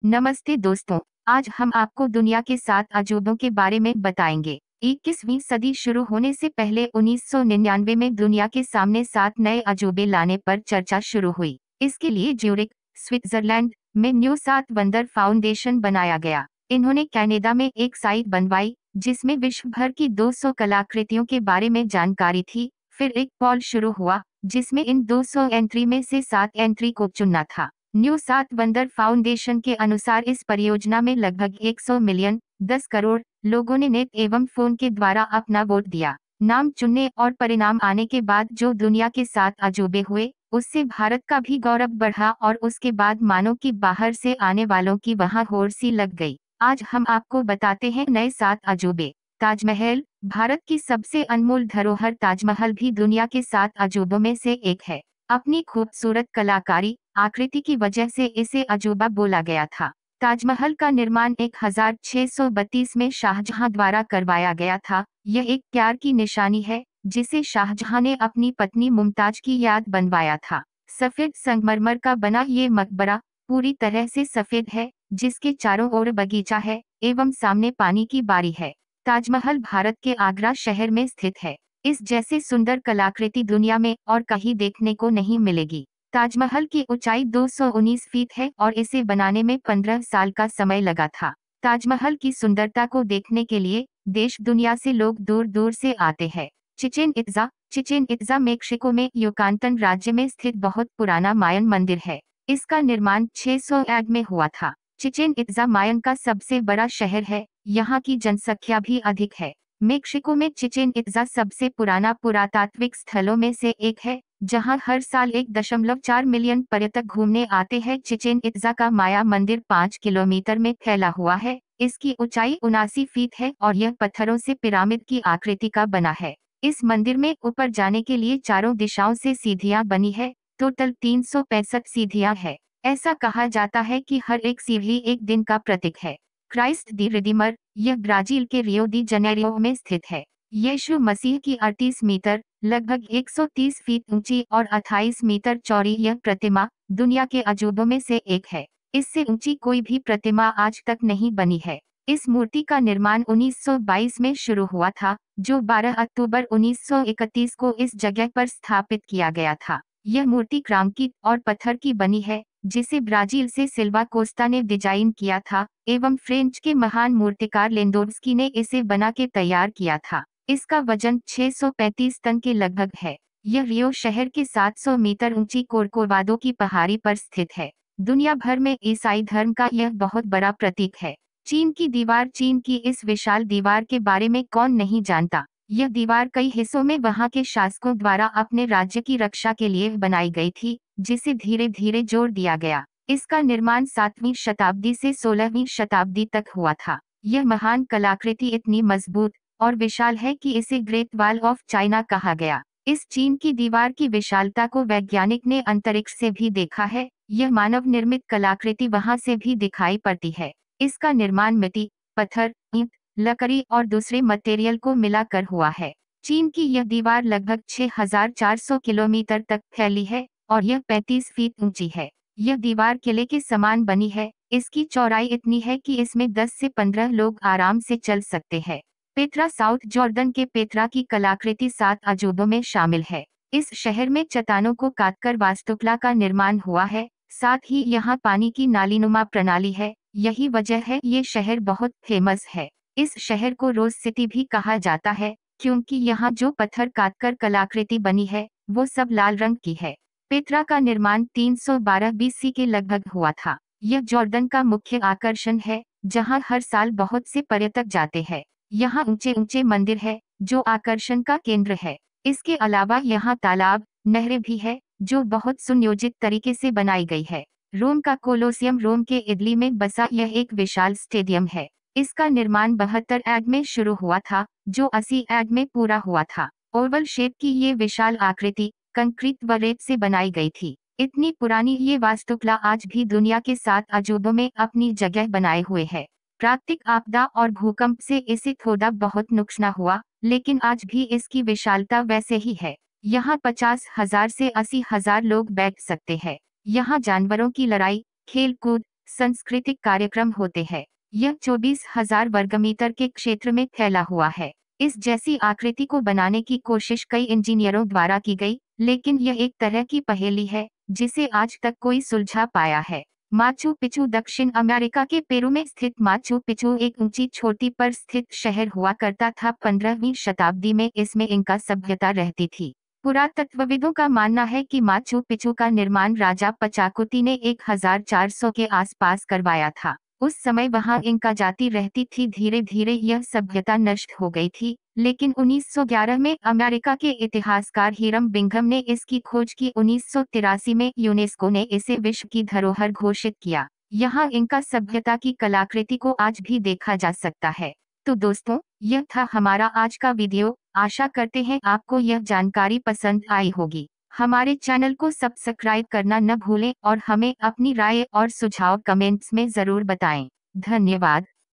नमस्ते दोस्तों। आज हम आपको दुनिया के 7 अजूबों के बारे में बताएंगे। 21वीं सदी शुरू होने से पहले 1999 में दुनिया के सामने 7 नए अजूबे लाने पर चर्चा शुरू हुई। इसके लिए ज्यूरिख, स्विट्जरलैंड में न्यू 7 वंडर फाउंडेशन बनाया गया। इन्होंने कनाडा में एक साइट बनवाई जिसमें विश्व भर की 200 कलाकृतियों के बारे में जानकारी थी। फिर एक पॉल शुरू हुआ जिसमें इन 200 एंट्री में से 7 एंट्री को चुनना था। न्यू 7 वंडर फाउंडेशन के अनुसार इस परियोजना में लगभग 100 मिलियन 10 करोड़ लोगों ने नेट एवं फोन के द्वारा अपना वोट दिया। नाम चुनने और परिणाम आने के बाद जो दुनिया के 7 अजूबे हुए, उससे भारत का भी गौरव बढ़ा और उसके बाद मानो कि बाहर से आने वालों की वहां होड़ सी लग गई। आज हम आपको बताते हैं नए 7 अजूबे। ताजमहल, भारत की सबसे अनमोल धरोहर ताजमहल भी दुनिया के 7 अजूबों में से एक है। अपनी खूबसूरत कलाकारी आकृति की वजह से इसे अजूबा बोला गया था। ताजमहल का निर्माण 1632 में शाहजहां द्वारा करवाया गया था। यह एक प्यार की निशानी है जिसे शाहजहां ने अपनी पत्नी मुमताज की याद बनवाया था। सफेद संगमरमर का बना ये मकबरा पूरी तरह से सफेद है, जिसके चारों ओर बगीचा है एवं सामने पानी की बारी है। ताजमहल भारत के आगरा शहर में स्थित है। इस जैसे सुंदर कलाकृति दुनिया में और कहीं देखने को नहीं मिलेगी। ताजमहल की ऊंचाई 219 फीट है और इसे बनाने में 15 साल का समय लगा था। ताजमहल की सुंदरता को देखने के लिए देश दुनिया से लोग दूर दूर से आते हैं। चिचेन इत्जा मेक्सिको में युकातन राज्य में स्थित बहुत पुराना मायन मंदिर है। इसका निर्माण 600 AD में हुआ था। चिचेन इत्जा मायन का सबसे बड़ा शहर है। यहाँ की जनसंख्या भी अधिक है। मेक्सिको में चिचेन इत्जा सबसे पुराना पुरातात्विक स्थलों में से एक है, जहां हर साल 1.4 मिलियन पर्यटक घूमने आते हैं। चिचेन इत्जा का माया मंदिर 5 किलोमीटर में फैला हुआ है। इसकी ऊंचाई 79 फीट है और यह पत्थरों से पिरामिड की आकृति का बना है। इस मंदिर में ऊपर जाने के लिए चारों दिशाओं से सीढ़ियां बनी है। टोटल 365 सीढ़ियां है। ऐसा कहा जाता है कि हर एक सीढ़ी एक दिन का प्रतीक है। क्राइस्ट दी रिडीमर, यह ब्राजील के रियो दी जनेरियो में स्थित है। यीशु मसीह की 38 मीटर लगभग 130 फीट ऊंची और 28 मीटर चौड़ी यह प्रतिमा दुनिया के अजूबों में से एक है। इससे ऊंची कोई भी प्रतिमा आज तक नहीं बनी है। इस मूर्ति का निर्माण 1922 में शुरू हुआ था, जो 12 अक्टूबर 1931 को इस जगह पर स्थापित किया गया था। यह मूर्ति क्रांकित और पत्थर की बनी है, जिसे ब्राजील से सिल्वा कोस्टा ने डिजाइन किया था एवं फ्रेंच के महान मूर्तिकार लेंडोव्स्की ने इसे बना के तैयार किया था। इसका वजन 635 टन के लगभग है। यह रियो शहर के 700 मीटर ऊंची कोर्कोवाडो की पहाड़ी पर स्थित है। दुनिया भर में ईसाई धर्म का यह बहुत बड़ा प्रतीक है। चीन की दीवार, चीन की इस विशाल दीवार के बारे में कौन नहीं जानता। यह दीवार कई हिस्सों में वहां के शासकों द्वारा अपने राज्य की रक्षा के लिए बनाई गई थी, जिसे धीरे धीरे जोड़ दिया गया। इसका निर्माण 7वीं शताब्दी से 16वीं शताब्दी तक हुआ था। यह महान कलाकृति इतनी मजबूत और विशाल है कि इसे ग्रेट वॉल ऑफ चाइना कहा गया। इस चीन की दीवार की विशालता को वैज्ञानिक ने अंतरिक्ष से भी देखा है। यह मानव निर्मित कलाकृति वहां से भी दिखाई पड़ती है। इसका निर्माण मिट्टी, पत्थर, ईंट, लकड़ी और दूसरे मटेरियल को मिलाकर हुआ है। चीन की यह दीवार लगभग 6400 किलोमीटर तक फैली है और यह 35 फीट ऊंची है। यह दीवार किले के समान बनी है। इसकी चौड़ाई इतनी है कि इसमें 10 से 15 लोग आराम से चल सकते हैं। पेट्रा, साउथ जॉर्डन के पेट्रा की कलाकृति 7 अजूबों में शामिल है। इस शहर में चट्टानों को काटकर वास्तुकला का निर्माण हुआ है। साथ ही यहाँ पानी की नालीनुमा प्रणाली है। यही वजह है ये शहर बहुत फेमस है। इस शहर को रोज सिटी भी कहा जाता है, क्योंकि यहाँ जो पत्थर काटकर कलाकृति बनी है वो सब लाल रंग की है। पेट्रा का निर्माण 312 BC के लगभग हुआ था। यह जॉर्डन का मुख्य आकर्षण है, जहाँ हर साल बहुत से पर्यटक जाते हैं। यहाँ ऊंचे ऊंचे मंदिर है जो आकर्षण का केंद्र है। इसके अलावा यहाँ तालाब, नहरें भी है जो बहुत सुनियोजित तरीके से बनाई गई है। रोम का कोलोसियम, रोम के इटली में बसा यह एक विशाल स्टेडियम है। इसका निर्माण 72 AD में शुरू हुआ था, जो 80 AD में पूरा हुआ था। ओवल शेप की ये विशाल आकृति कंक्रीट व रेत से बनाई गई थी। इतनी पुरानी ये वास्तुकला आज भी दुनिया के 7 अजूबों में अपनी जगह बनाए हुए है। प्राकृतिक आपदा और भूकंप से इसे थोड़ा बहुत नुकसान हुआ, लेकिन आज भी इसकी विशालता वैसे ही है। यहाँ 50,000 से 80,000 लोग बैठ सकते हैं। यहाँ जानवरों की लड़ाई, खेल कूद, सांस्कृतिक कार्यक्रम होते हैं। यह 24,000 वर्गमीटर के क्षेत्र में फैला हुआ है। इस जैसी आकृति को बनाने की कोशिश कई इंजीनियरों द्वारा की गई, लेकिन यह एक तरह की पहेली है जिसे आज तक कोई सुलझा पाया है। माचू पिचू दक्षिण अमेरिका के पेरू में स्थित माचू पिचू एक ऊंची चोटी पर स्थित शहर हुआ करता था। 15वीं शताब्दी में इसमें इंका सभ्यता रहती थी। पुरातत्वविदों का मानना है कि माचू पिचू का निर्माण राजा पचाकुती ने 1400 के आसपास करवाया था। उस समय वहां इंका जाति रहती थी। धीरे धीरे यह सभ्यता नष्ट हो गई थी, लेकिन 1911 में अमेरिका के इतिहासकार हिरम बिंघम ने इसकी खोज की। 1983 में यूनेस्को ने इसे विश्व की धरोहर घोषित किया। यहाँ इंका सभ्यता की कलाकृति को आज भी देखा जा सकता है। तो दोस्तों, यह था हमारा आज का वीडियो। आशा करते हैं आपको यह जानकारी पसंद आई होगी। हमारे चैनल को सब्सक्राइब करना न भूलें और हमें अपनी राय और सुझाव कमेंट्स में ज़रूर बताएं। धन्यवाद।